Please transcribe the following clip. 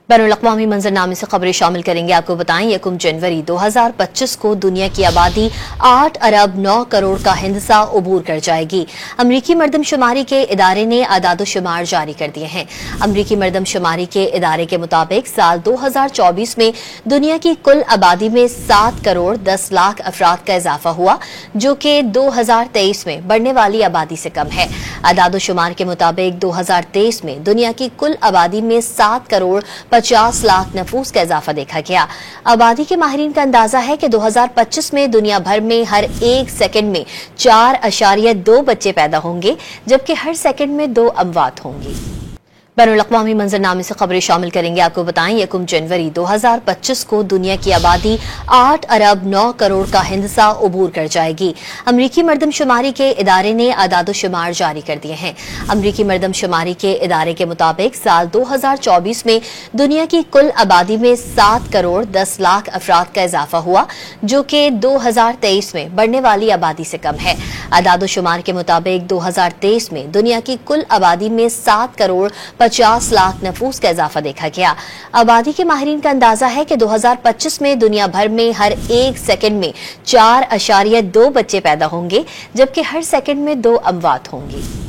बैनुल-अक़वामी मंजरनामे से खबरें शामिल करेंगे। आपको बताएं 1 जनवरी 2025 को दुनिया की आबादी 8 अरब 9 करोड़ का हिंसा उबूर कर जाएगी। अमरीकी मरदमशुमारी के इदारे ने आदाद-ओ-शुमार जारी कर दिए हैं। अमरीकी मरदमशुमारी के इदारे के मुताबिक साल 2024 में दुनिया की कुल आबादी में 7 करोड़ 10 लाख अफराद का इजाफा हुआ, जो कि 2023 में बढ़ने वाली आबादी से कम है। आदाद-ओ-शुमार के मुताबिक 2023 में दुनिया की कुल आबादी में 7 करोड़ 50 लाख नफूस का इजाफा देखा गया। आबादी के माहिरीन का अंदाजा है कि 2025 में दुनिया भर में हर 1 सेकंड में 4.2 बच्चे पैदा होंगे, जबकि हर सेकंड में 2 अमवात होंगी। बैनुल-अक़वामी मंजरनामे से खबरें शामिल करेंगे। आपको बताएं 1 जनवरी 2025 को दुनिया की आबादी 8 अरब 9 करोड़ का हिंसा उबूर कर जाएगी। अमरीकी मरदमशुमारी के इदारे ने आदाद-ओ-शुमार जारी कर दिए हैं। अमरीकी मरदमशुमारी के इदारे के मुताबिक साल 2024 में दुनिया की कुल आबादी में 7 करोड़ 10 लाख अफराद का इजाफा हुआ, जो कि 2023 में बढ़ने वाली आबादी से कम है। आदाद-ओ-शुमार के मुताबिक 2023 में दुनिया की कुल आबादी में 7 करोड़ 50 लाख नफूस का इजाफा देखा गया। आबादी के माहिरीन का अंदाजा है कि 2025 में दुनिया भर में हर 1 सेकंड में 4.2 बच्चे पैदा होंगे, जबकि हर सेकंड में 2 अमवात होंगी।